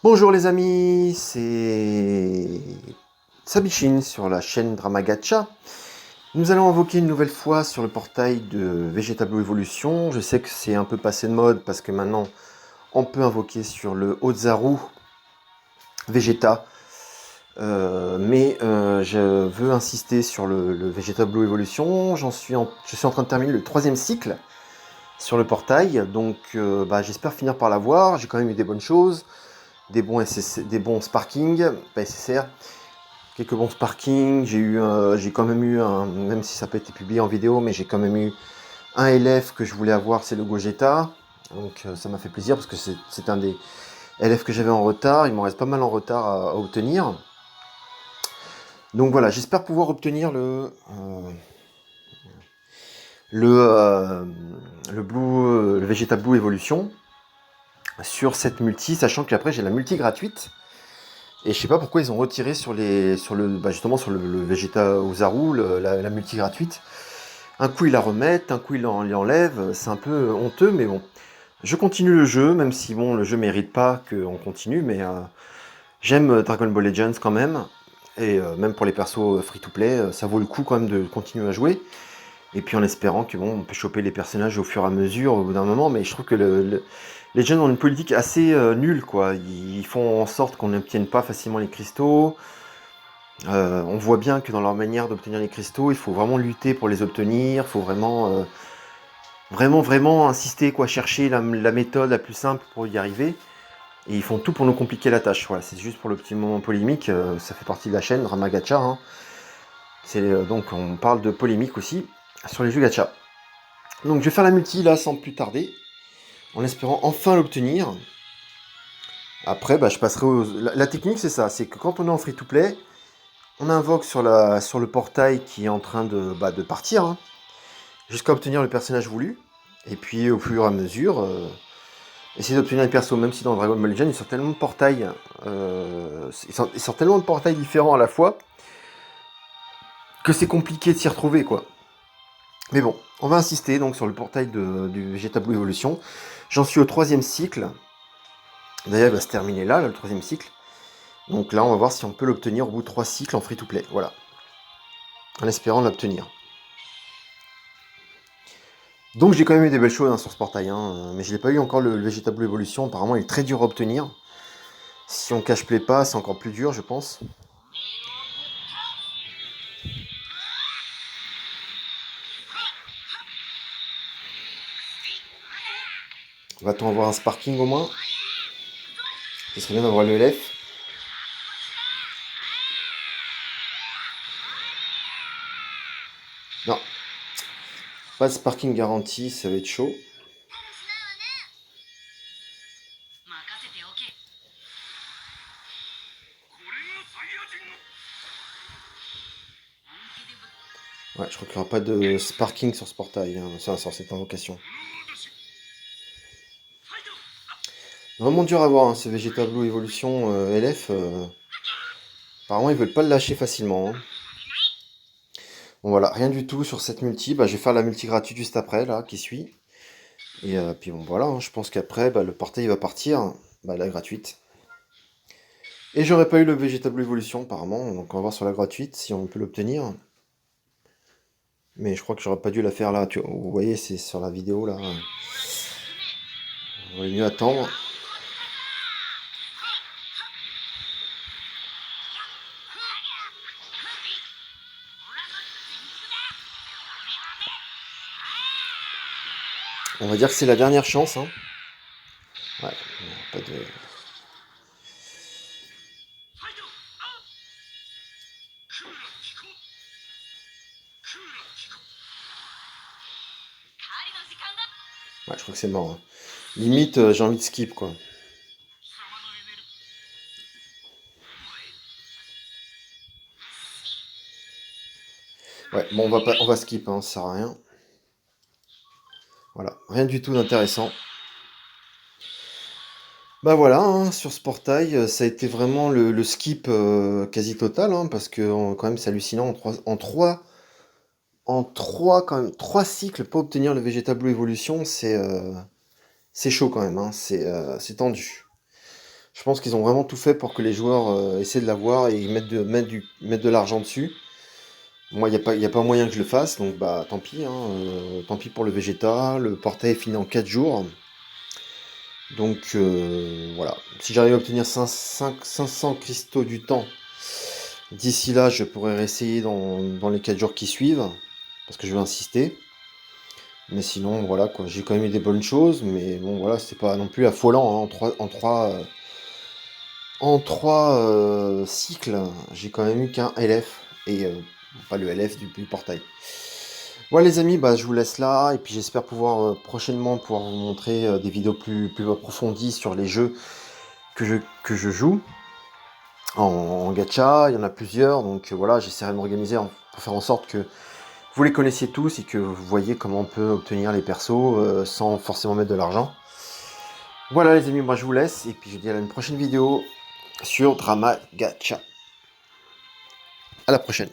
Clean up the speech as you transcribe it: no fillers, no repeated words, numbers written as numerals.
Bonjour les amis, c'est Sabichin sur la chaîne Dramagacha. Nous allons invoquer une nouvelle fois sur le portail de Vegeta Blue Evolution. Je sais que c'est un peu passé de mode parce que maintenant on peut invoquer sur le Ozaru Vegeta. Mais je veux insister sur le Vegeta Blue Evolution. Je suis en train de terminer le 3e cycle sur le portail. Donc j'espère finir par l'avoir. J'ai quand même eu des bonnes choses. Des bons sparking, pas SSR, quelques bons sparking, j'ai quand même eu même si ça n'a pas été publié en vidéo, mais j'ai quand même eu un LF que je voulais avoir, c'est le Gogeta, donc ça m'a fait plaisir parce que c'est un des LF que j'avais en retard, il m'en reste pas mal en retard à obtenir. Donc voilà, j'espère pouvoir obtenir le Vegeta Blue Evolution sur cette multi, sachant qu'après j'ai la multi gratuite. Et je sais pas pourquoi ils ont retiré justement sur le Vegeta Ozaru, la multi gratuite. Un coup ils la remettent, un coup ils l'enlèvent, c'est un peu honteux, mais bon. Je continue le jeu, même si bon, le jeu mérite pas qu'on continue, mais j'aime Dragon Ball Legends quand même. Et même pour les persos free-to-play, ça vaut le coup quand même de continuer à jouer. Et puis en espérant que bon, on peut choper les personnages au fur et à mesure au bout d'un moment, mais je trouve que les jeunes ont une politique assez nulle, quoi. Ils font en sorte qu'on n'obtienne pas facilement les cristaux. On voit bien que dans leur manière d'obtenir les cristaux, il faut vraiment lutter pour les obtenir, il faut vraiment insister, quoi, chercher la méthode la plus simple pour y arriver. Et ils font tout pour nous compliquer la tâche. Voilà, c'est juste pour le petit moment polémique, ça fait partie de la chaîne Dramagacha. Hein. Donc on parle de polémique aussi sur les jeux gacha. Donc je vais faire la multi là sans plus tarder, en espérant enfin l'obtenir. Après, je passerai aux... La technique c'est ça, c'est que quand on est en free-to-play, on invoque sur le portail qui est en train de partir, hein, jusqu'à obtenir le personnage voulu. Et puis au fur et à mesure, essayer d'obtenir les persos, même si dans Dragon Ball Legends, ils sortent tellement de portails, ils sortent tellement de portails différents à la fois, que c'est compliqué de s'y retrouver, quoi. Mais bon, on va insister donc sur le portail du Vegeta Blue Evolution. J'en suis au 3e cycle. D'ailleurs, il va se terminer là, le 3e cycle. Donc là, on va voir si on peut l'obtenir au bout de 3 cycles en free-to-play. Voilà. En espérant l'obtenir. Donc j'ai quand même eu des belles choses hein, sur ce portail, hein, mais je l'ai pas eu encore le Vegeta Blue Evolution. Apparemment, il est très dur à obtenir. Si on cache play pas, c'est encore plus dur, je pense. Va-t-on avoir un sparking au moins? Ce serait bien d'avoir le LF. Non, pas de sparking garanti, ça va être chaud. Ouais, je crois qu'il n'y aura pas de sparking sur ce portail, hein, sur cette invocation. Vraiment dur à voir, hein, ce Vegeta Blue Evolution LF. Apparemment, ils veulent pas le lâcher facilement. Hein. Bon voilà, rien du tout sur cette multi. Je vais faire la multi gratuite juste après, là, qui suit. Et puis bon, voilà, hein, je pense qu'après, le portail va partir. La gratuite. Et j'aurais pas eu le Vegeta Blue Evolution, apparemment. Donc on va voir sur la gratuite si on peut l'obtenir. Mais je crois que j'aurais pas dû la faire là. Vous voyez, c'est sur la vidéo, là. On va mieux attendre. On va dire que c'est la dernière chance. Hein. Ouais, pas de... Ouais, je crois que c'est mort. Hein. Limite, j'ai envie de skip, quoi. Ouais, bon, on va skip, hein, ça sert à rien. Voilà, rien du tout d'intéressant. Voilà, hein, sur ce portail, ça a été vraiment le skip quasi total, hein, parce que quand même c'est hallucinant, quand même, 3 cycles pour obtenir le Vegeta Blue Evolution, c'est chaud quand même, hein, c'est tendu. Je pense qu'ils ont vraiment tout fait pour que les joueurs essaient de l'avoir et mettre de l'argent dessus. Moi, y a pas moyen que je le fasse, donc bah tant pis, hein, tant pis pour le Vegeta. Le portail est fini en 4 jours. Donc voilà. Si j'arrive à obtenir 500 cristaux du temps, d'ici là, je pourrais réessayer dans les 4 jours qui suivent. Parce que je vais insister. Mais sinon, voilà quoi. J'ai quand même eu des bonnes choses. Mais bon, voilà, c'est pas non plus affolant, hein. En trois cycles, j'ai quand même eu qu'un LF. Et pas le LF du portail. Voilà les amis, bah, je vous laisse là. Et puis j'espère pouvoir prochainement pouvoir vous montrer des vidéos plus approfondies sur les jeux que je joue. En gacha, il y en a plusieurs, donc voilà, j'essaierai de m'organiser pour faire en sorte que vous les connaissiez tous et que vous voyez comment on peut obtenir les persos sans forcément mettre de l'argent. Voilà les amis, moi je vous laisse et puis je vous dis à une prochaine vidéo sur Drama Gacha. À la prochaine.